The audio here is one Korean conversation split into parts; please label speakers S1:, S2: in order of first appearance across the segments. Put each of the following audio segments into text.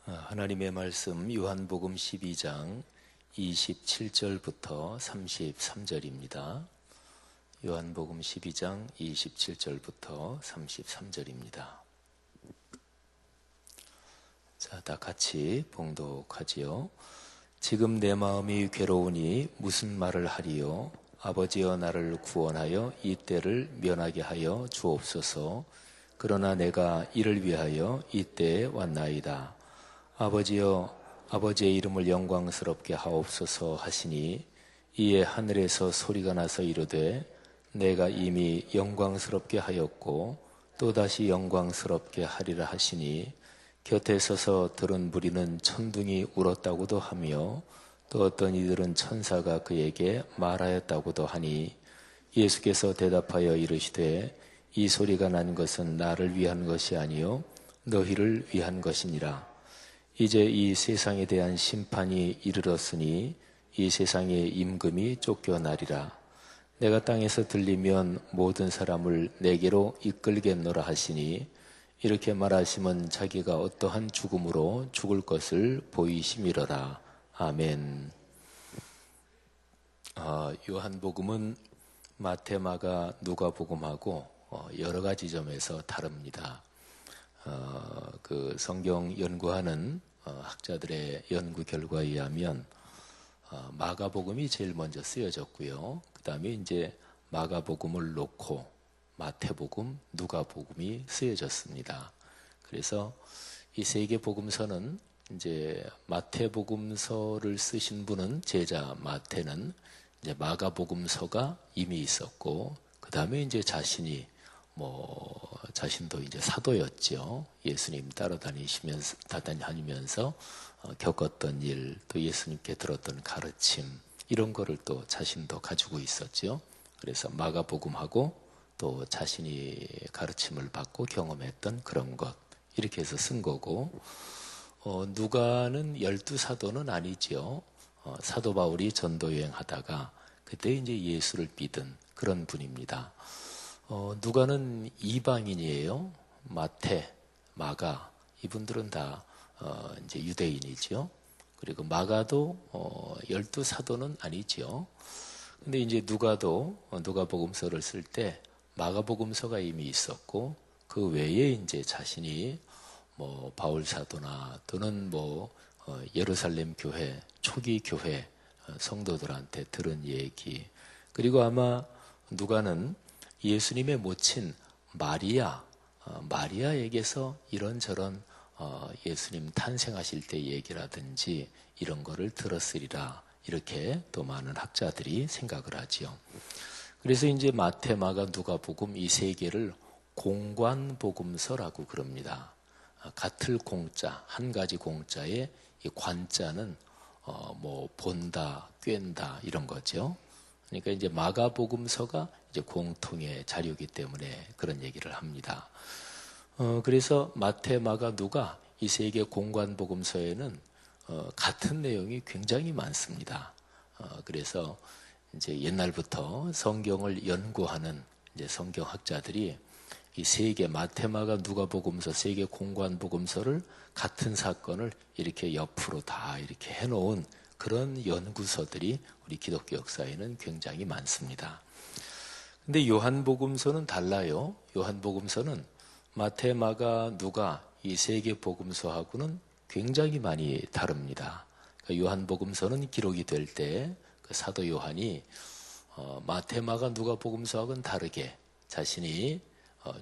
S1: 하나님의 말씀 요한복음 12장 27절부터 33절입니다. 요한복음 12장 27절부터 33절입니다. 자, 다 같이 봉독하지요. 지금 내 마음이 괴로우니 무슨 말을 하리요? 아버지여 나를 구원하여 이 때를 면하게 하여 주옵소서. 그러나 내가 이를 위하여 이 때에 왔나이다. 아버지여 아버지의 이름을 영광스럽게 하옵소서 하시니 이에 하늘에서 소리가 나서 이르되 내가 이미 영광스럽게 하였고 또다시 영광스럽게 하리라 하시니 곁에 서서 들은 무리는 천둥이 울었다고도 하며 또 어떤 이들은 천사가 그에게 말하였다고도 하니 예수께서 대답하여 이르시되 이 소리가 난 것은 나를 위한 것이 아니요 너희를 위한 것이니라. 이제 이 세상에 대한 심판이 이르렀으니 이 세상의 임금이 쫓겨나리라. 내가 땅에서 들리면 모든 사람을 내게로 이끌겠노라 하시니 이렇게 말하시면 자기가 어떠한 죽음으로 죽을 것을 보이심이로라. 아멘. 요한복음은 마태, 마가, 누가복음하고 여러 가지 점에서 다릅니다. 그 성경 연구하는 학자들의 연구 결과에 의하면 마가복음이 제일 먼저 쓰여졌고요. 그 다음에 이제 마가복음을 놓고 마태복음, 누가복음이 쓰여졌습니다. 그래서 이 세 개 복음서는 이제 마태복음서를 쓰신 분은 제자 마태는 이제 마가복음서가 이미 있었고, 그 다음에 이제 자신도 이제 사도였죠. 예수님 다니면서 겪었던 일, 또 예수님께 들었던 가르침, 이런 거를 또 자신도 가지고 있었죠. 그래서 마가복음하고 또 자신이 가르침을 받고 경험했던 그런 것, 이렇게 해서 쓴 거고, 누가는 12사도는 아니죠. 사도 바울이 전도여행 하다가 그때 이제 예수를 믿은 그런 분입니다. 누가는 이방인이에요. 마태, 마가, 이분들은 다 이제 유대인이죠. 그리고 마가도 12사도는 아니죠. 근데 이제 누가복음서를 쓸 때 마가복음서가 이미 있었고, 그 외에 이제 자신이 바울 사도나 또는 예루살렘 교회, 초기 교회 성도들한테 들은 얘기, 그리고 아마 누가는 예수님의 모친 마리아에게서 이런저런 예수님 탄생하실 때 얘기라든지 이런 거를 들었으리라, 이렇게 또 많은 학자들이 생각을 하지요. 그래서 이제 마태, 마가, 누가복음 이 세 개를 공관복음서라고 그럽니다. 같을 공자, 한 가지 공자에 이 관자는 본다, 꿰다 이런 거죠. 그러니까 이제 마가복음서가 이제 공통의 자료이기 때문에 그런 얘기를 합니다. 그래서 마태, 마가, 누가 이 세 개 공관복음서에는 같은 내용이 굉장히 많습니다. 그래서 이제 옛날부터 성경을 연구하는 이제 성경학자들이 이 세 개 마태, 마가, 누가복음서 세 개 공관복음서를 같은 사건을 이렇게 옆으로 다 이렇게 해놓은 그런 연구서들이 우리 기독교 역사에는 굉장히 많습니다. 근데 요한복음서는 달라요. 요한복음서는 마태, 마가, 누가 이 세 개 복음서하고는 굉장히 많이 다릅니다. 그러니까 요한복음서는 기록이 될 때 그 사도 요한이 마태, 마가, 누가복음서하고는 다르게 자신이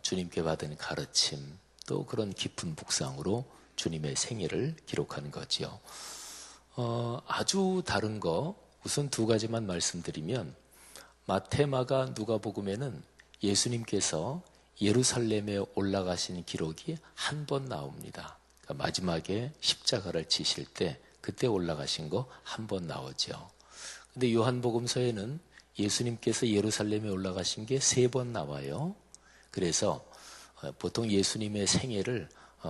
S1: 주님께 받은 가르침, 또 그런 깊은 묵상으로 주님의 생애를 기록한 거지요. 아주 다른 거 우선 두 가지만 말씀드리면, 마태, 마가, 누가복음에는 예수님께서 예루살렘에 올라가신 기록이 한 번 나옵니다. 그러니까 마지막에 십자가를 지실 때 그때 올라가신 거 한 번 나오죠. 근데 요한복음서에는 예수님께서 예루살렘에 올라가신 게 3번 나와요. 그래서 보통 예수님의 생애를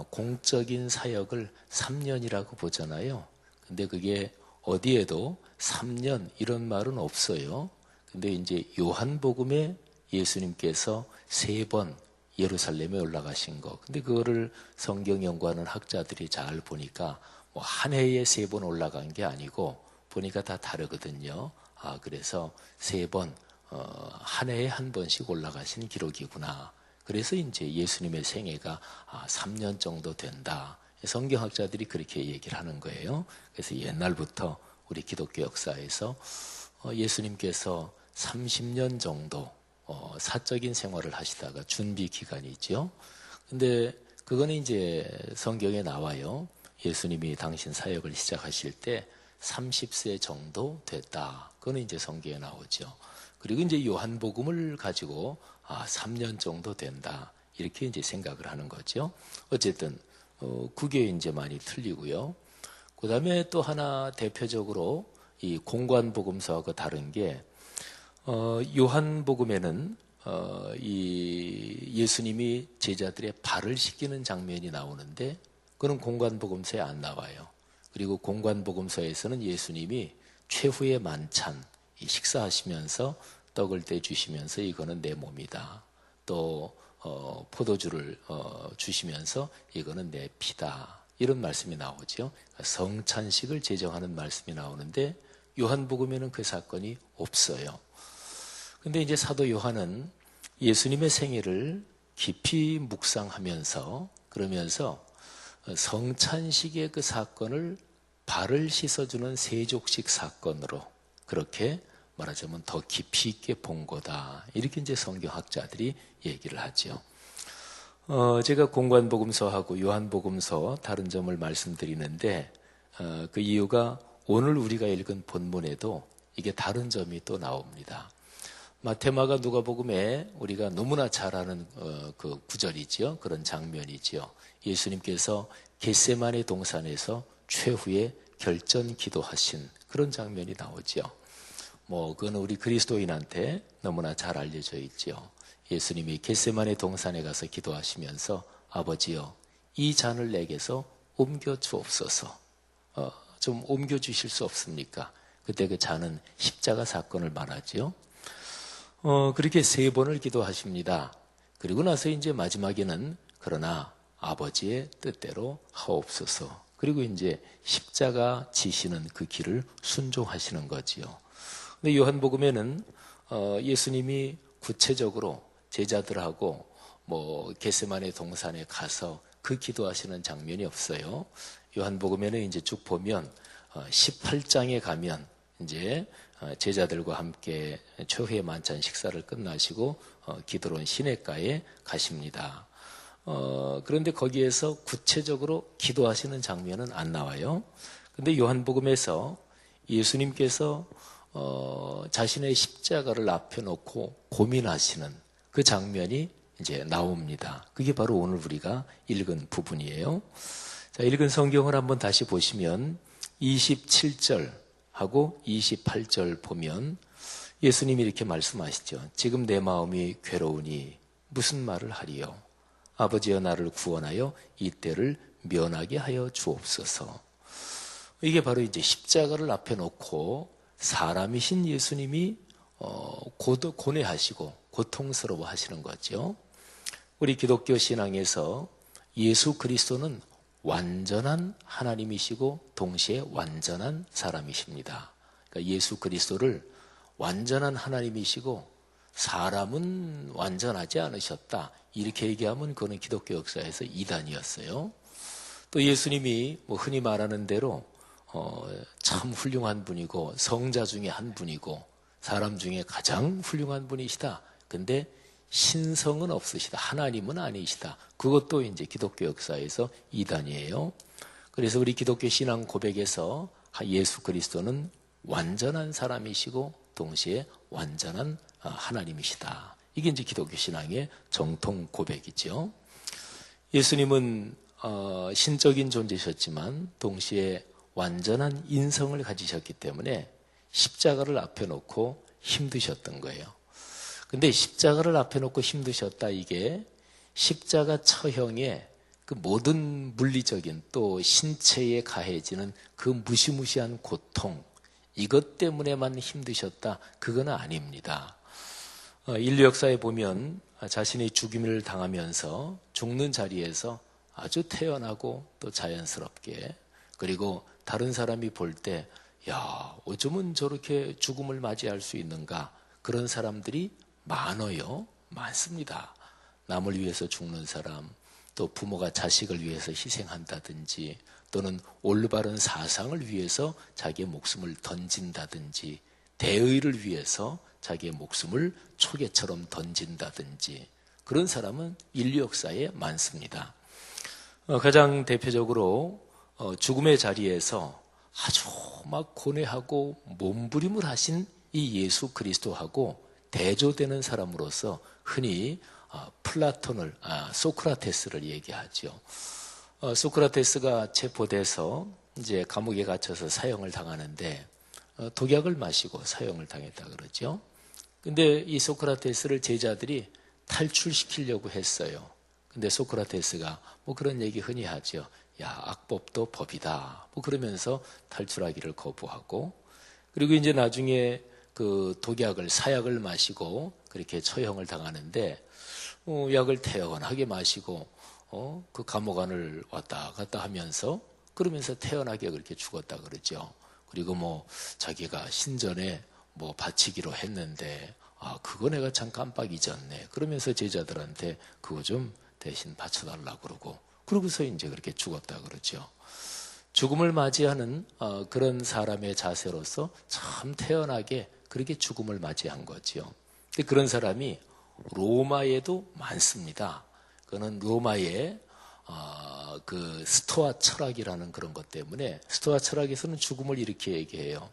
S1: 공적인 사역을 3년이라고 보잖아요. 근데 그게 어디에도 3년 이런 말은 없어요. 근데 이제 요한복음에 예수님께서 3번 예루살렘에 올라가신 거. 근데 그거를 성경 연구하는 학자들이 잘 보니까 뭐 한 해에 3번 올라간 게 아니고 보니까 다 다르거든요. 그래서 3번, 한 해에 한 번씩 올라가신 기록이구나. 그래서 이제 예수님의 생애가 3년 정도 된다. 성경학자들이 그렇게 얘기를 하는 거예요. 그래서 옛날부터 우리 기독교 역사에서 예수님께서 30년 정도 사적인 생활을 하시다가 준비 기간이죠. 근데 그거는 이제 성경에 나와요. 예수님이 당신 사역을 시작하실 때 30세 정도 됐다. 그거는 이제 성경에 나오죠. 그리고 이제 요한복음을 가지고 3년 정도 된다. 이렇게 이제 생각을 하는 거죠. 어쨌든 그게 이제 많이 틀리고요. 그 다음에 또 하나 대표적으로 이 공관복음서하고 다른 게 요한복음에는 이 예수님이 제자들의 발을 씻기는 장면이 나오는데 그건 공관복음서에 안 나와요. 그리고 공관복음서에서는 예수님이 최후의 만찬, 식사하시면서 떡을 떼주시면서 이거는 내 몸이다. 또 포도주를 주시면서 이거는 내 피다. 이런 말씀이 나오죠. 성찬식을 제정하는 말씀이 나오는데 요한복음에는 그 사건이 없어요. 근데 이제 사도 요한은 예수님의 생애를 깊이 묵상하면서 그러면서 성찬식의 그 사건을 발을 씻어주는 세족식 사건으로 그렇게 말하자면 더 깊이 있게 본 거다. 이렇게 이제 성경학자들이 얘기를 하죠. 제가 공관복음서하고 요한복음서 다른 점을 말씀드리는데 그 이유가 오늘 우리가 읽은 본문에도 이게 다른 점이 또 나옵니다. 마태마가 누가복음에 우리가 너무나 잘 아는 그 구절이죠. 그런 장면이죠. 예수님께서 겟세마네 동산에서 최후의 결전 기도하신 그런 장면이 나오죠. 그건 우리 그리스도인한테 너무나 잘 알려져 있죠. 예수님이 겟세마네 동산에 가서 기도하시면서 아버지여 이 잔을 내게서 옮겨 주옵소서. 좀 옮겨 주실 수 없습니까? 그때 그 잔은 십자가 사건을 말하죠. 그렇게 3번을 기도하십니다. 그리고 나서 이제 마지막에는 그러나 아버지의 뜻대로 하옵소서. 그리고 이제 십자가 지시는 그 길을 순종하시는 거지요. 근데 요한복음에는 예수님이 구체적으로 제자들하고 겟세마네 동산에 가서 그 기도하시는 장면이 없어요. 요한복음에는 이제 쭉 보면 18장에 가면 이제 제자들과 함께 최후의 만찬 식사를 끝나시고 기드론 시내가에 가십니다. 그런데 거기에서 구체적으로 기도하시는 장면은 안 나와요. 근데 요한복음에서 예수님께서 자신의 십자가를 앞에 놓고 고민하시는 그 장면이 이제 나옵니다. 그게 바로 오늘 우리가 읽은 부분이에요. 자, 읽은 성경을 한번 다시 보시면 27절 하고 28절 보면 예수님이 이렇게 말씀하시죠. 지금 내 마음이 괴로우니 무슨 말을 하리요? 아버지여 나를 구원하여 이 때를 면하게 하여 주옵소서. 이게 바로 이제 십자가를 앞에 놓고 사람이신 예수님이 고뇌하시고 고통스러워 하시는 거죠. 우리 기독교 신앙에서 예수 그리스도는 완전한 하나님이시고 동시에 완전한 사람이십니다. 그러니까 예수 그리스도를 완전한 하나님이시고 사람은 완전하지 않으셨다. 이렇게 얘기하면 그거는 기독교 역사에서 이단이었어요. 또 예수님이 흔히 말하는 대로 참 훌륭한 분이고 성자 중에 한 분이고 사람 중에 가장 훌륭한 분이시다. 근데 신성은 없으시다. 하나님은 아니시다. 그것도 이제 기독교 역사에서 이단이에요. 그래서 우리 기독교 신앙 고백에서 예수 그리스도는 완전한 사람이시고 동시에 완전한 하나님이시다. 이게 이제 기독교 신앙의 정통 고백이죠. 예수님은 신적인 존재셨지만 동시에 완전한 인성을 가지셨기 때문에 십자가를 앞에 놓고 힘드셨던 거예요. 근데 십자가를 앞에 놓고 힘드셨다, 이게 십자가 처형의 그 모든 물리적인 또 신체에 가해지는 그 무시무시한 고통, 이것 때문에만 힘드셨다, 그건 아닙니다. 인류 역사에 보면 자신이 죽임을 당하면서 죽는 자리에서 아주 태연하고 또 자연스럽게, 그리고 다른 사람이 볼 때 야, 어쩌면 저렇게 죽음을 맞이할 수 있는가, 그런 사람들이 많아요. 많습니다. 남을 위해서 죽는 사람, 또 부모가 자식을 위해서 희생한다든지, 또는 올바른 사상을 위해서 자기의 목숨을 던진다든지, 대의를 위해서 자기의 목숨을 초계처럼 던진다든지, 그런 사람은 인류 역사에 많습니다. 가장 대표적으로 죽음의 자리에서 아주 막 고뇌하고 몸부림을 하신 이 예수 그리스도하고 대조되는 사람으로서 흔히 소크라테스를 얘기하죠. 소크라테스가 체포돼서 이제 감옥에 갇혀서 사형을 당하는데 독약을 마시고 사형을 당했다 그러죠. 근데 이 소크라테스를 제자들이 탈출시키려고 했어요. 근데 소크라테스가 뭐 그런 얘기 흔히 하죠. 야, 악법도 법이다. 뭐 그러면서 탈출하기를 거부하고, 그리고 이제 나중에 그 독약을, 사약을 마시고 그렇게 처형을 당하는데 약을 태연하게 마시고 그 감옥 안을 왔다 갔다 하면서, 그러면서 태연하게 그렇게 죽었다 그러죠. 그리고 뭐 자기가 신전에 뭐 바치기로 했는데 그거 내가 참 깜빡 잊었네. 그러면서 제자들한테 그거 좀 대신 바쳐달라고 그러고, 그러고서 이제 그렇게 죽었다 그러죠. 죽음을 맞이하는 그런 사람의 자세로서 참 태연하게 그렇게 죽음을 맞이한 거죠. 근데 그런 사람이 로마에도 많습니다. 그거는 로마의 그 스토아 철학이라는 그런 것 때문에, 스토아 철학에서는 죽음을 이렇게 얘기해요.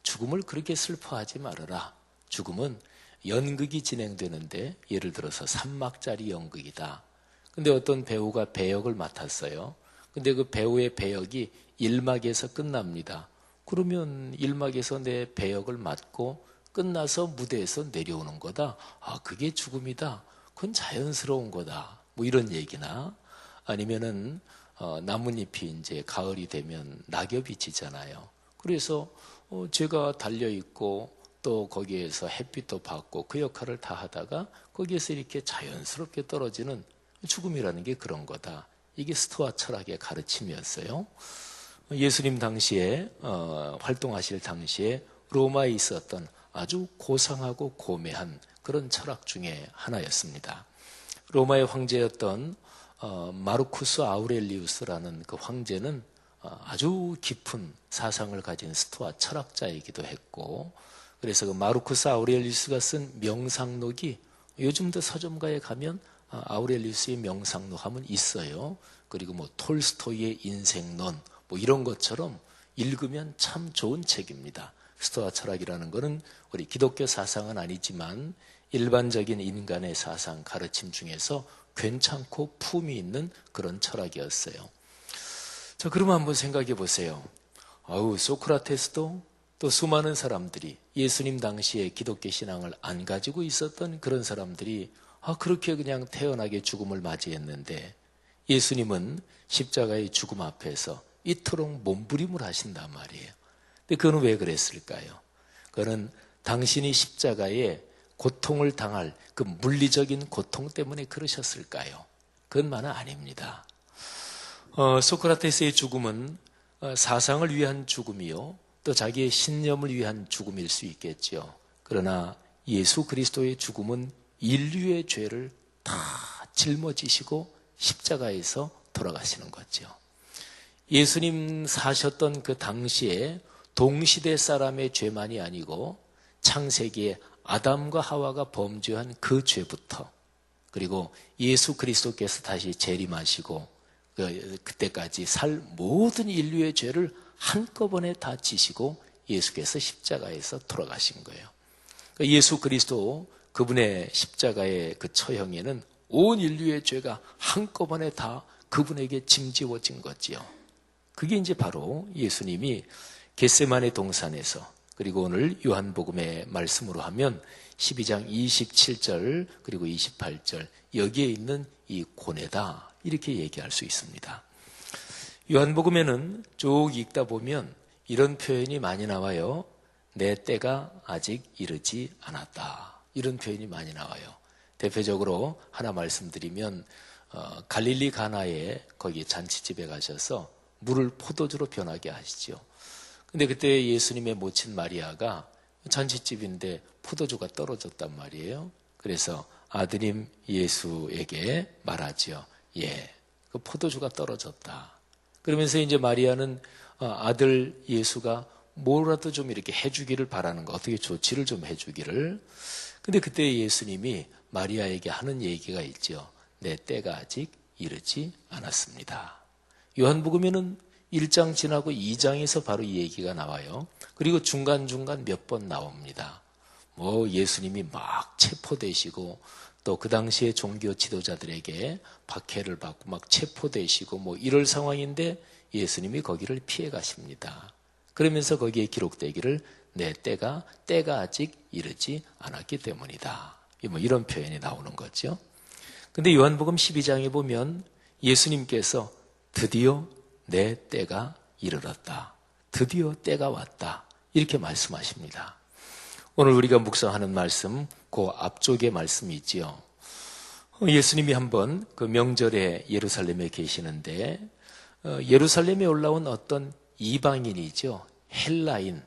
S1: 죽음을 그렇게 슬퍼하지 말아라. 죽음은 연극이 진행되는데, 예를 들어서 3막짜리 연극이다. 근데 어떤 배우가 배역을 맡았어요. 근데 그 배우의 배역이 1막에서 끝납니다. 그러면 1막에서 내 배역을 맡고 끝나서 무대에서 내려오는 거다. 그게 죽음이다. 그건 자연스러운 거다. 뭐 이런 얘기나, 아니면은 나뭇잎이 이제 가을이 되면 낙엽이 지잖아요. 그래서 제가 달려 있고 또 거기에서 햇빛도 받고 그 역할을 다 하다가 거기에서 이렇게 자연스럽게 떨어지는 죽음이라는 게 그런 거다. 이게 스토아 철학의 가르침이었어요. 예수님 당시에 활동하실 당시에 로마에 있었던 아주 고상하고 고매한 그런 철학 중에 하나였습니다. 로마의 황제였던 마르쿠스 아우렐리우스라는 그 황제는 아주 깊은 사상을 가진 스토아 철학자이기도 했고, 그래서 그 마르쿠스 아우렐리우스가 쓴 명상록이 요즘도 서점가에 가면 아우렐리우스의 명상록 하면 있어요. 그리고 뭐 톨스토이의 인생론 뭐 이런 것처럼 읽으면 참 좋은 책입니다. 스토아 철학이라는 것은 우리 기독교 사상은 아니지만 일반적인 인간의 사상 가르침 중에서 괜찮고 품이 있는 그런 철학이었어요. 자, 그러면 한번 생각해 보세요. 소크라테스도 또 수많은 사람들이 예수님 당시에 기독교 신앙을 안 가지고 있었던 그런 사람들이 그렇게 그냥 태연하게 죽음을 맞이했는데, 예수님은 십자가의 죽음 앞에서 이토록 몸부림을 하신단 말이에요. 근데 그건 왜 그랬을까요? 그거는 당신이 십자가에 고통을 당할 그 물리적인 고통 때문에 그러셨을까요? 그것만은 아닙니다. 소크라테스의 죽음은 사상을 위한 죽음이요, 또 자기의 신념을 위한 죽음일 수 있겠죠. 그러나 예수 그리스도의 죽음은 인류의 죄를 다 짊어지시고 십자가에서 돌아가시는 거죠. 예수님 사셨던 그 당시에 동시대 사람의 죄만이 아니고 창세기에 아담과 하와가 범죄한 그 죄부터, 그리고 예수 그리스도께서 다시 재림하시고 그때까지 살 모든 인류의 죄를 한꺼번에 다 지시고 예수께서 십자가에서 돌아가신 거예요. 예수 그리스도 그분의 십자가의 그 처형에는 온 인류의 죄가 한꺼번에 다 그분에게 짐지워진 거지요. 그게 이제 바로 예수님이 겟세마네 동산에서, 그리고 오늘 요한복음의 말씀으로 하면 12장 27절 그리고 28절 여기에 있는 이 고뇌다, 이렇게 얘기할 수 있습니다. 요한복음에는 쭉 읽다 보면 이런 표현이 많이 나와요. 내 때가 아직 이르지 않았다, 이런 표현이 많이 나와요. 대표적으로 하나 말씀드리면 갈릴리 가나에 거기 잔치집에 가셔서 물을 포도주로 변하게 하시죠. 근데 그때 예수님의 모친 마리아가 잔치집인데 포도주가 떨어졌단 말이에요. 그래서 아드님 예수에게 말하지요. 예, 그 포도주가 떨어졌다. 그러면서 이제 마리아는 아들 예수가 뭐라도 좀 이렇게 해주기를 바라는 거, 어떻게 조치를 좀 해주기를. 근데 그때 예수님이 마리아에게 하는 얘기가 있죠. 내 때가 아직 이르지 않았습니다. 요한복음에는 1장 지나고 2장에서 바로 이 얘기가 나와요. 그리고 중간중간 몇 번 나옵니다. 뭐 예수님이 막 체포되시고 또 그 당시에 종교 지도자들에게 박해를 받고 막 체포되시고 뭐 이럴 상황인데 예수님이 거기를 피해 가십니다. 그러면서 거기에 기록되기를 내 때가 아직 이르지 않았기 때문이다. 뭐 이런 표현이 나오는 거죠. 근데 요한복음 12장에 보면 예수님께서 드디어 내 때가 이르렀다. 드디어 때가 왔다. 이렇게 말씀하십니다. 오늘 우리가 묵상하는 말씀, 그 앞쪽에 말씀이 있지요. 예수님이 한번 그 명절에 예루살렘에 계시는데 예루살렘에 올라온 어떤 이방인이죠. 헬라인,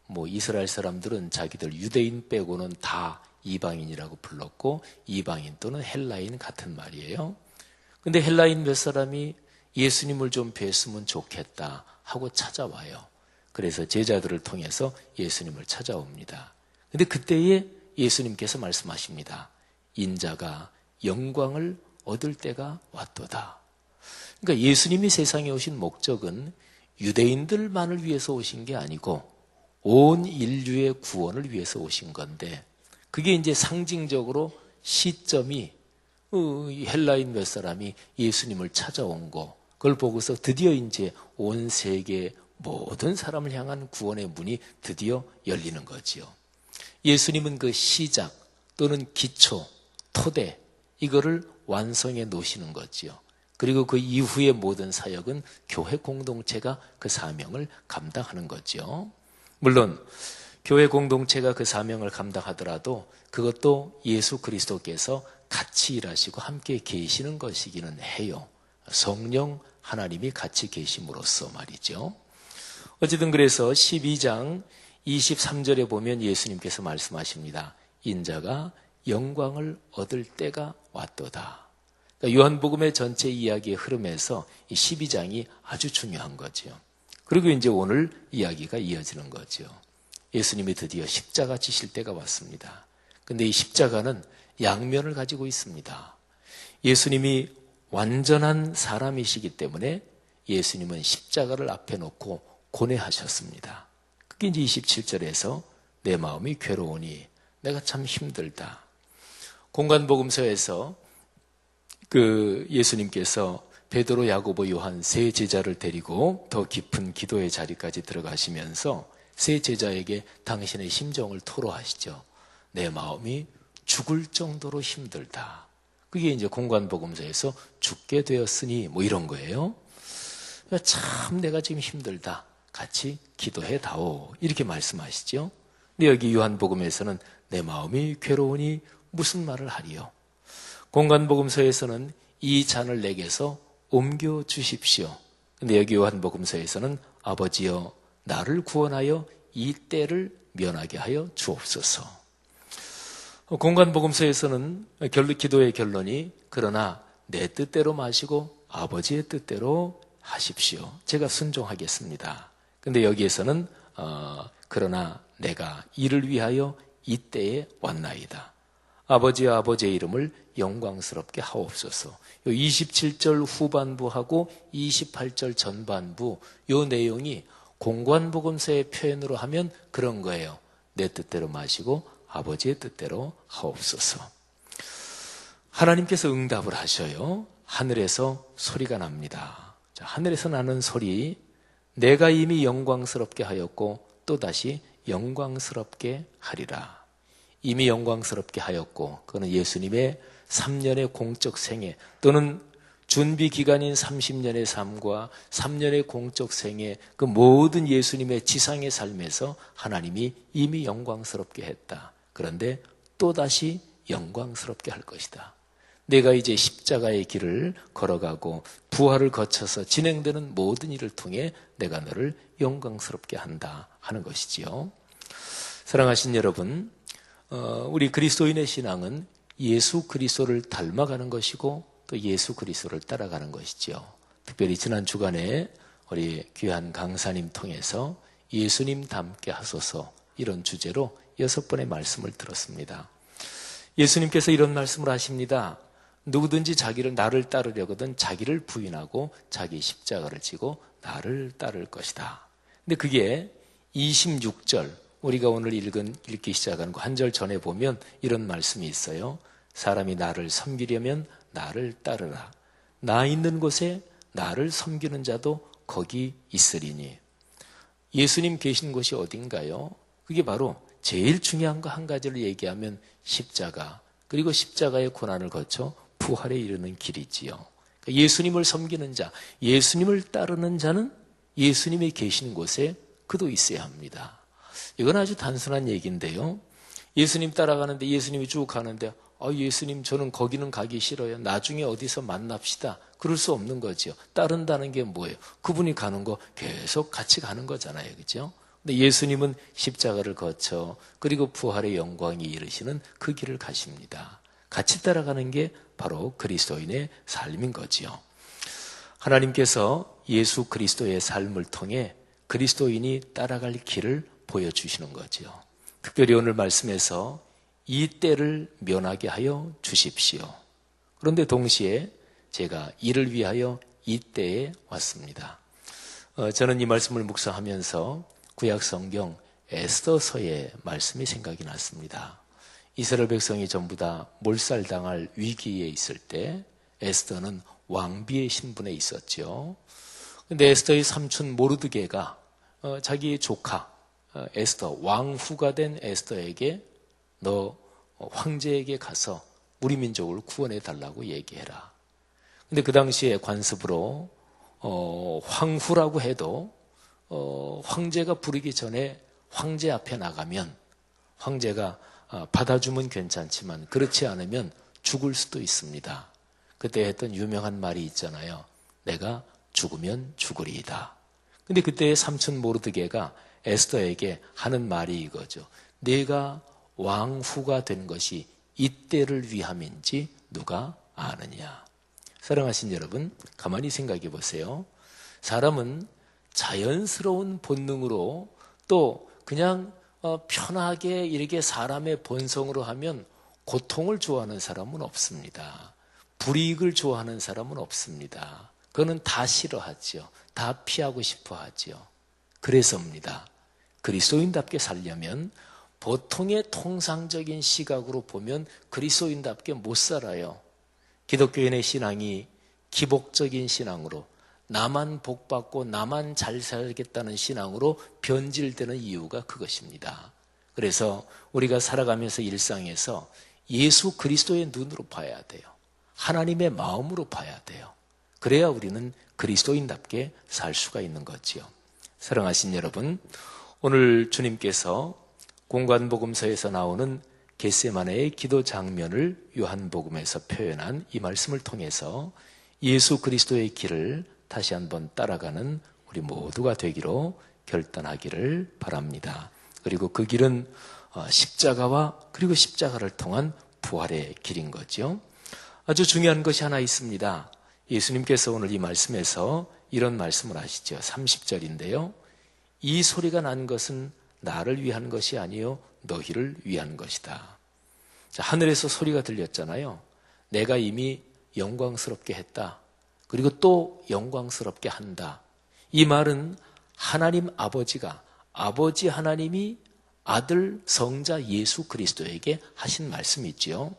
S1: 뭐 이스라엘 사람들은 자기들 유대인 빼고는 다 이방인이라고 불렀고 이방인 또는 헬라인 같은 말이에요. 근데 헬라인 몇 사람이 예수님을 좀 뵀으면 좋겠다 하고 찾아와요. 그래서 제자들을 통해서 예수님을 찾아옵니다. 근데 그때에 예수님께서 말씀하십니다. 인자가 영광을 얻을 때가 왔도다. 그러니까 예수님이 세상에 오신 목적은 유대인들만을 위해서 오신 게 아니고 온 인류의 구원을 위해서 오신 건데 그게 이제 상징적으로 시점이 헬라인 몇 사람이 예수님을 찾아온 거 그걸 보고서 드디어 이제 온 세계 모든 사람을 향한 구원의 문이 드디어 열리는 거지요. 예수님은 그 시작 또는 기초, 토대 이거를 완성해 놓으시는 거지요. 그리고 그 이후의 모든 사역은 교회 공동체가 그 사명을 감당하는 거죠. 물론 교회 공동체가 그 사명을 감당하더라도 그것도 예수 그리스도께서 같이 일하시고 함께 계시는 것이기는 해요. 성령 하나님이 같이 계심으로써 말이죠. 어쨌든 그래서 12장 23절에 보면 예수님께서 말씀하십니다. 인자가 영광을 얻을 때가 왔도다. 그러니까 요한복음의 전체 이야기의 흐름에서 이 12장이 아주 중요한 거죠. 그리고 이제 오늘 이야기가 이어지는 거죠. 예수님이 드디어 십자가 지실 때가 왔습니다. 근데 이 십자가는 양면을 가지고 있습니다. 예수님이 완전한 사람이시기 때문에 예수님은 십자가를 앞에 놓고 고뇌하셨습니다. 그게 이제 27절에서 내 마음이 괴로우니 내가 참 힘들다. 공간복음서에서 그 예수님께서 베드로, 야고보, 요한 세 제자를 데리고 더 깊은 기도의 자리까지 들어가시면서 세 제자에게 당신의 심정을 토로하시죠. 내 마음이 죽을 정도로 힘들다. 그게 이제 공간복음서에서 죽게 되었으니 뭐 이런 거예요. 참 내가 지금 힘들다. 같이 기도해 다오. 이렇게 말씀하시죠. 근데 여기 요한복음에서는 내 마음이 괴로우니 무슨 말을 하리요. 공간복음서에서는 이 잔을 내게서 옮겨 주십시오. 근데 여기 요한복음서에서는 아버지여 나를 구원하여 이 때를 면하게 하여 주옵소서. 공간복음서에서는 기도의 결론이 그러나 내 뜻대로 마시고 아버지의 뜻대로 하십시오. 제가 순종하겠습니다. 근데 여기에서는 그러나 내가 이를 위하여 이때에 왔나이다. 아버지와 아버지의 이름을 영광스럽게 하옵소서. 27절 후반부하고 28절 전반부 요 내용이 공관복음서의 표현으로 하면 그런 거예요. 내 뜻대로 마시고 아버지의 뜻대로 하옵소서. 하나님께서 응답을 하셔요. 하늘에서 소리가 납니다. 자, 하늘에서 나는 소리, 내가 이미 영광스럽게 하였고 또다시 영광스럽게 하리라. 이미 영광스럽게 하였고 그거는 예수님의 3년의 공적 생애 또는 준비 기간인 30년의 삶과 3년의 공적 생애 그 모든 예수님의 지상의 삶에서 하나님이 이미 영광스럽게 했다. 그런데 또다시 영광스럽게 할 것이다. 내가 이제 십자가의 길을 걸어가고 부활을 거쳐서 진행되는 모든 일을 통해 내가 너를 영광스럽게 한다 하는 것이지요. 사랑하신 여러분, 우리 그리스도인의 신앙은 예수 그리스도를 닮아가는 것이고 또 예수 그리스도를 따라가는 것이지요. 특별히 지난 주간에 우리 귀한 강사님 통해서 예수님 닮게 하소서 이런 주제로 6번의 말씀을 들었습니다. 예수님께서 이런 말씀을 하십니다. 누구든지 나를 따르려거든 자기를 부인하고 자기 십자가를 지고 나를 따를 것이다. 근데 그게 26절, 우리가 오늘 읽기 시작한 그 한 절 전에 보면 이런 말씀이 있어요. 사람이 나를 섬기려면 나를 따르라. 나 있는 곳에 나를 섬기는 자도 거기 있으리니. 예수님 계신 곳이 어딘가요? 그게 바로 제일 중요한 거 한 가지를 얘기하면 십자가, 그리고 십자가의 고난을 거쳐 부활에 이르는 길이지요. 그러니까 예수님을 섬기는 자, 예수님을 따르는 자는 예수님이 계신 곳에 그도 있어야 합니다. 이건 아주 단순한 얘기인데요. 예수님 따라가는데 예수님이 쭉 가는데 예수님 저는 거기는 가기 싫어요. 나중에 어디서 만납시다. 그럴 수 없는 거죠. 따른다는 게 뭐예요? 그분이 가는 거 계속 같이 가는 거잖아요. 그렇죠? 근데 예수님은 십자가를 거쳐 그리고 부활의 영광이 이르시는 그 길을 가십니다. 같이 따라가는 게 바로 그리스도인의 삶인 거지요. 하나님께서 예수 그리스도의 삶을 통해 그리스도인이 따라갈 길을 보여주시는 거지요. 특별히 오늘 말씀에서 이 때를 면하게 하여 주십시오. 그런데 동시에 제가 이를 위하여 이 때에 왔습니다. 저는 이 말씀을 묵상하면서 구약 성경 에스더서의 말씀이 생각이 났습니다. 이스라엘 백성이 전부 다 몰살당할 위기에 있을 때 에스더는 왕비의 신분에 있었죠. 근데 에스더의 삼촌 모르드게가 자기 조카 에스더, 왕후가 된 에스더에게 너 황제에게 가서 우리 민족을 구원해 달라고 얘기해라. 근데 그 당시에 관습으로 황후라고 해도 황제가 부르기 전에 황제 앞에 나가면 황제가 받아주면 괜찮지만 그렇지 않으면 죽을 수도 있습니다. 그때 했던 유명한 말이 있잖아요. 내가 죽으면 죽으리이다. 근데 그때 삼촌 모르드게가 에스더에게 하는 말이 이거죠. 내가 왕후가 된 것이 이때를 위함인지 누가 아느냐. 사랑하신 여러분, 가만히 생각해 보세요. 사람은 자연스러운 본능으로 또 그냥 편하게 이렇게 사람의 본성으로 하면 고통을 좋아하는 사람은 없습니다. 불이익을 좋아하는 사람은 없습니다. 그거는 다 싫어하죠. 다 피하고 싶어 하죠. 그래서입니다. 그리스도인답게 살려면 보통의 통상적인 시각으로 보면 그리스도인답게 못 살아요. 기독교인의 신앙이 기복적인 신앙으로 나만 복받고 나만 잘 살겠다는 신앙으로 변질되는 이유가 그것입니다. 그래서 우리가 살아가면서 일상에서 예수 그리스도의 눈으로 봐야 돼요. 하나님의 마음으로 봐야 돼요. 그래야 우리는 그리스도인답게 살 수가 있는 거지요. 사랑하신 여러분, 오늘 주님께서 공관복음서에서 나오는 겟세마네의 기도 장면을 요한복음에서 표현한 이 말씀을 통해서 예수 그리스도의 길을 다시 한번 따라가는 우리 모두가 되기로 결단하기를 바랍니다. 그리고 그 길은 십자가와 그리고 십자가를 통한 부활의 길인 거죠. 아주 중요한 것이 하나 있습니다. 예수님께서 오늘 이 말씀에서 이런 말씀을 하시죠. 30절인데요. 이 소리가 난 것은 나를 위한 것이 아니요 너희를 위한 것이다. 자, 하늘에서 소리가 들렸잖아요. 내가 이미 영광스럽게 했다. 그리고 또 영광스럽게 한다. 이 말은 하나님 아버지가 아버지 하나님이 아들 성자 예수 그리스도에게 하신 말씀이지요.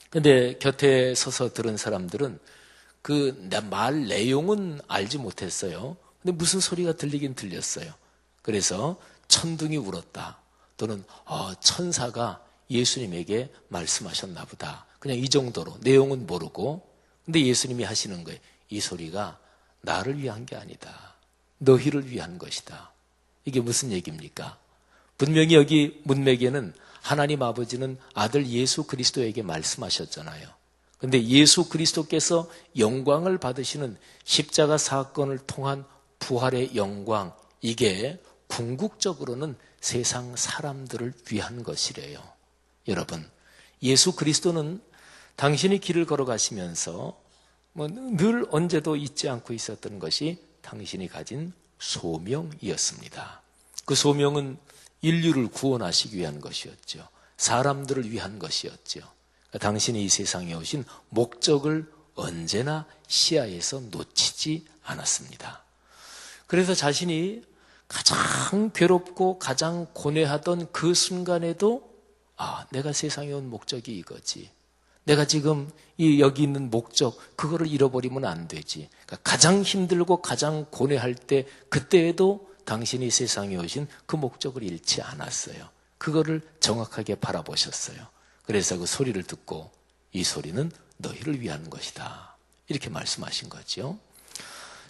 S1: 근데 곁에 서서 들은 사람들은 그 말 내용은 알지 못했어요. 근데 무슨 소리가 들리긴 들렸어요. 그래서 천둥이 울었다. 또는 천사가 예수님에게 말씀하셨나 보다. 그냥 이 정도로 내용은 모르고. 근데 예수님이 하시는 거예요. 이 소리가 나를 위한 게 아니다. 너희를 위한 것이다. 이게 무슨 얘기입니까? 분명히 여기 문맥에는 하나님 아버지는 아들 예수 그리스도에게 말씀하셨잖아요. 근데 예수 그리스도께서 영광을 받으시는 십자가 사건을 통한 부활의 영광, 이게 궁극적으로는 세상 사람들을 위한 것이래요. 여러분, 예수 그리스도는 당신이 길을 걸어가시면서 늘 언제도 잊지 않고 있었던 것이 당신이 가진 소명이었습니다. 그 소명은 인류를 구원하시기 위한 것이었죠. 사람들을 위한 것이었죠. 당신이 이 세상에 오신 목적을 언제나 시야에서 놓치지 않았습니다. 그래서 자신이 가장 괴롭고 가장 고뇌하던 그 순간에도 내가 세상에 온 목적이 이거지. 내가 지금 여기 있는 목적, 그거를 잃어버리면 안 되지. 그러니까 가장 힘들고 가장 고뇌할 때, 그때에도 당신이 세상에 오신 그 목적을 잃지 않았어요. 그거를 정확하게 바라보셨어요. 그래서 그 소리를 듣고 이 소리는 너희를 위한 것이다. 이렇게 말씀하신 거죠.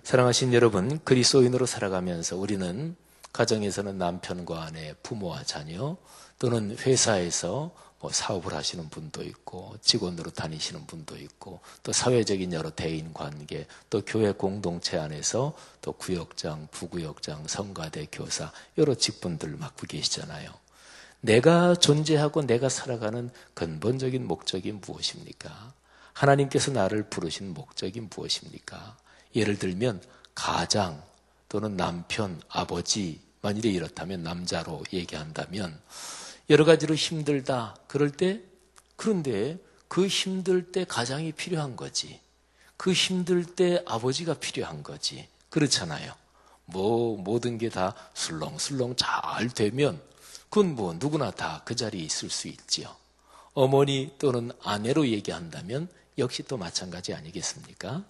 S1: 사랑하신 여러분, 그리스도인으로 살아가면서 우리는 가정에서는 남편과 아내, 부모와 자녀, 또는 회사에서 사업을 하시는 분도 있고 직원으로 다니시는 분도 있고 또 사회적인 여러 대인관계, 또 교회 공동체 안에서 또 구역장, 부구역장, 성가대, 교사 여러 직분들을 맡고 계시잖아요. 내가 존재하고 내가 살아가는 근본적인 목적이 무엇입니까? 하나님께서 나를 부르신 목적이 무엇입니까? 예를 들면 가장 또는 남편, 아버지, 만일에 이렇다면 남자로 얘기한다면 여러 가지로 힘들다 그럴 때, 그런데 그 힘들 때 가장이 필요한 거지, 그 힘들 때 아버지가 필요한 거지, 그렇잖아요. 모든 게 다 술렁술렁 잘 되면 그건 누구나 다 그 자리에 있을 수 있지요. 어머니 또는 아내로 얘기한다면 역시 또 마찬가지 아니겠습니까?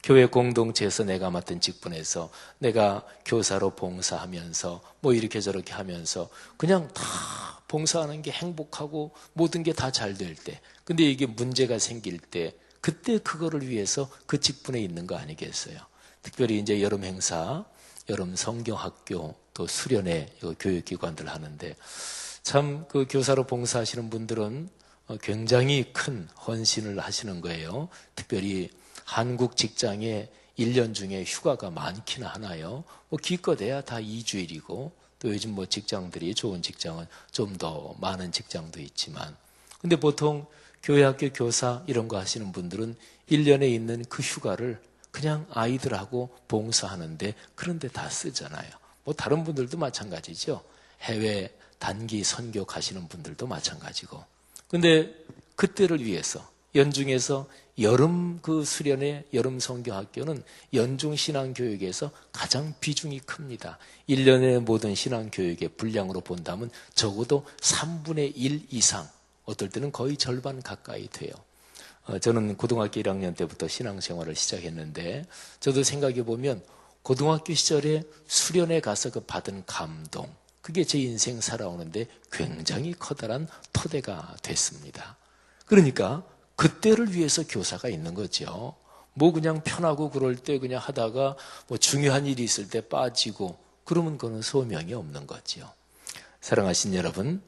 S1: 교회 공동체에서 내가 맡은 직분에서 내가 교사로 봉사하면서 이렇게 저렇게 하면서 그냥 다 봉사하는 게 행복하고 모든 게 다 잘 될 때, 근데 이게 문제가 생길 때, 그때 그거를 위해서 그 직분에 있는 거 아니겠어요? 특별히 이제 여름 행사, 여름 성경학교, 또 수련회 교육기관들 하는데 참 그 교사로 봉사하시는 분들은 굉장히 큰 헌신을 하시는 거예요. 특별히 한국 직장에 1년 중에 휴가가 많기는 하나요? 기껏해야 다 2주일이고 또 요즘 직장들이 좋은 직장은 좀 더 많은 직장도 있지만, 근데 보통 교회 학교 교사 이런 거 하시는 분들은 1년에 있는 그 휴가를 그냥 아이들하고 봉사하는데 그런 데 다 쓰잖아요. 다른 분들도 마찬가지죠. 해외 단기 선교 가시는 분들도 마찬가지고. 근데 그때를 위해서 연중에서 여름 그 수련회, 여름 성경학교는 연중 신앙교육에서 가장 비중이 큽니다. 1년의 모든 신앙교육의 분량으로 본다면 적어도 3분의 1 이상, 어떨 때는 거의 절반 가까이 돼요. 저는 고등학교 1학년 때부터 신앙생활을 시작했는데, 저도 생각해 보면 고등학교 시절에 수련회 가서 그 받은 감동, 그게 제 인생 살아오는데 굉장히 커다란 토대가 됐습니다. 그러니까 그때를 위해서 교사가 있는 거죠. 그냥 편하고 그럴 때 그냥 하다가 중요한 일이 있을 때 빠지고 그러면 그건 소명이 없는 거죠. 사랑하신 여러분,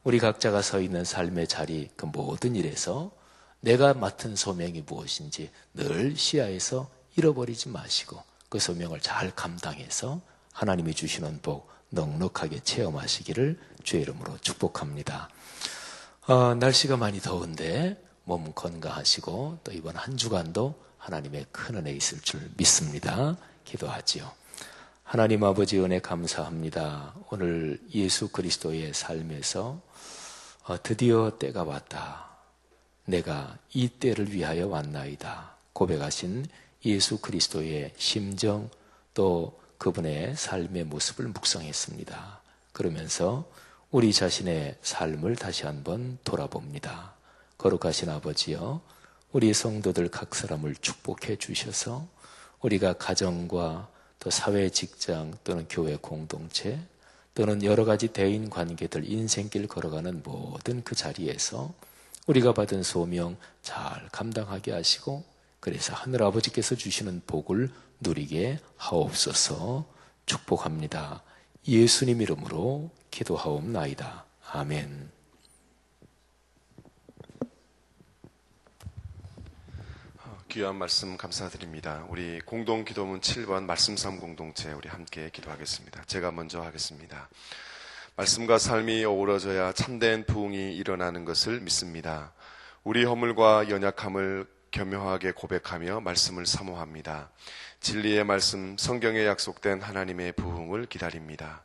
S1: 우리 각자가 서 있는 삶의 자리, 그 모든 일에서 내가 맡은 소명이 무엇인지 늘 시야에서 잃어버리지 마시고 그 소명을 잘 감당해서 하나님이 주시는 복 넉넉하게 체험하시기를 주의 이름으로 축복합니다. 날씨가 많이 더운데 몸 건강하시고 또 이번 한 주간도 하나님의 큰 은혜 있을 줄 믿습니다. 기도하지요. 하나님 아버지 은혜 감사합니다. 오늘 예수 그리스도의 삶에서 드디어 때가 왔다. 내가 이 때를 위하여 왔나이다. 고백하신 예수 그리스도의 심정, 또 그분의 삶의 모습을 묵상했습니다. 그러면서 우리 자신의 삶을 다시 한번 돌아봅니다. 거룩하신 아버지여, 우리 성도들 각 사람을 축복해 주셔서 우리가 가정과 또 사회 직장 또는 교회 공동체 또는 여러 가지 대인 관계들, 인생길 걸어가는 모든 그 자리에서 우리가 받은 소명 잘 감당하게 하시고, 그래서 하늘아버지께서 주시는 복을 누리게 하옵소서. 축복합니다. 예수님 이름으로 기도하옵나이다. 아멘.
S2: 귀한 말씀 감사드립니다. 우리 공동기도문 7번 말씀삼 공동체 우리 함께 기도하겠습니다. 제가 먼저 하겠습니다. 말씀과 삶이 어우러져야 참된 부흥이 일어나는 것을 믿습니다. 우리 허물과 연약함을 겸허하게 고백하며 말씀을 사모합니다. 진리의 말씀, 성경에 약속된 하나님의 부흥을 기다립니다.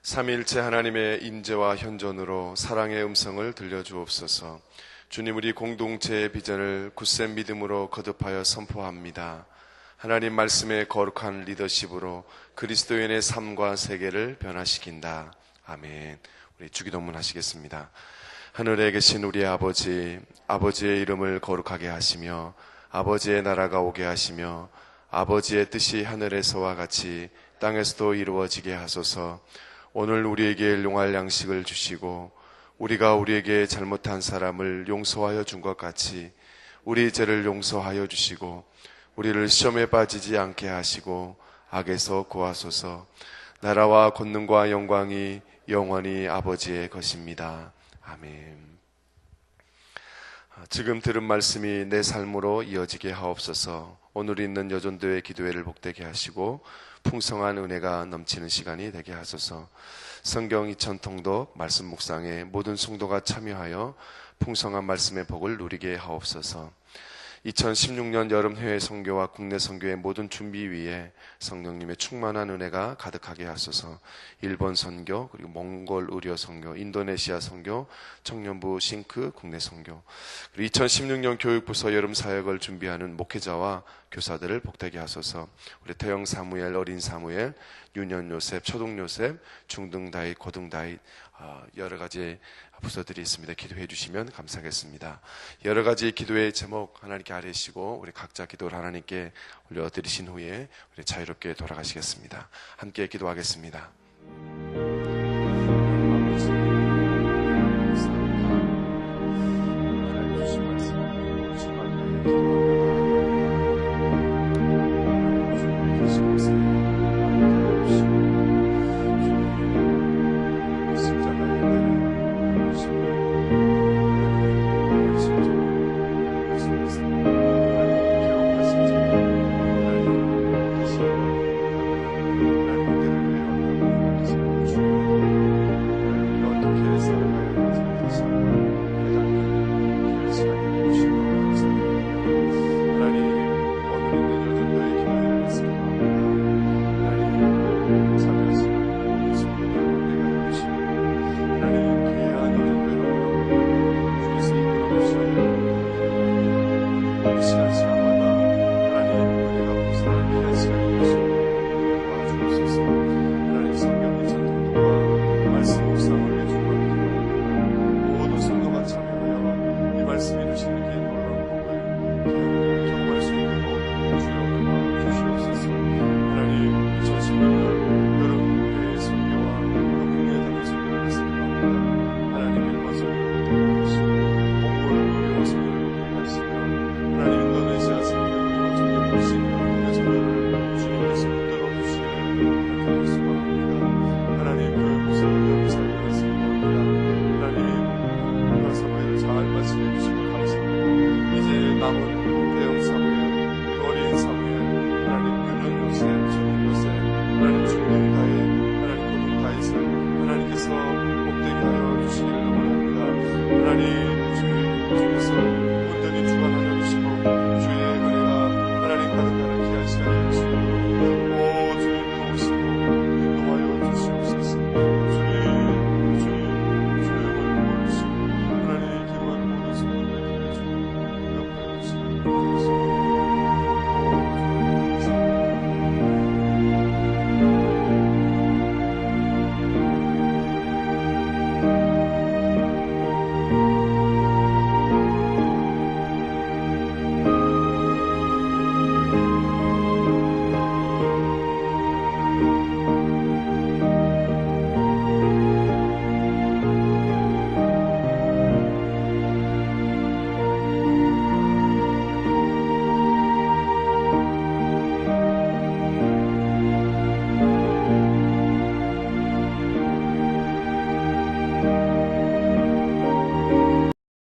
S2: 삼위일체 하나님의 임재와 현존으로 사랑의 음성을 들려주옵소서. 주님, 우리 공동체의 비전을 굳센 믿음으로 거듭하여 선포합니다. 하나님 말씀의 거룩한 리더십으로 그리스도인의 삶과 세계를 변화시킨다. 아멘. 우리 주기도문 하시겠습니다. 하늘에 계신 우리 아버지, 아버지의 이름을 거룩하게 하시며 아버지의 나라가 오게 하시며 아버지의 뜻이 하늘에서와 같이 땅에서도 이루어지게 하소서. 오늘 우리에게 일용할 양식을 주시고 우리가 우리에게 잘못한 사람을 용서하여 준 것 같이 우리 죄를 용서하여 주시고 우리를 시험에 빠지지 않게 하시고 악에서 구하소서. 나라와 권능과 영광이 영원히 아버지의 것입니다. 아멘. 지금 들은 말씀이 내 삶으로 이어지게 하옵소서. 오늘 있는 여전도의 기도회를 복되게 하시고 풍성한 은혜가 넘치는 시간이 되게 하소서. 성경 2000통독 말씀 묵상에 모든 성도가 참여하여 풍성한 말씀의 복을 누리게 하옵소서. 2016년 여름 해외 선교와 국내 선교의 모든 준비 위에 성령님의 충만한 은혜가 가득하게 하소서. 일본 선교, 그리고 몽골 의료 선교, 인도네시아 선교, 청년부 싱크 국내 선교, 그리고 2016년 교육부서 여름 사역을 준비하는 목회자와 교사들을 복되게 하소서. 우리 태영 사무엘, 어린 사무엘, 유년 요셉, 초등 요셉, 중등 다윗, 고등 다윗, 여러 가지 부서들이 있습니다. 기도해 주시면 감사하겠습니다. 여러 가지 기도의 제목 하나님께 아뢰시고 우리 각자 기도를 하나님께 올려드리신 후에 우리 자유롭게 돌아가시겠습니다. 함께 기도하겠습니다. 하나님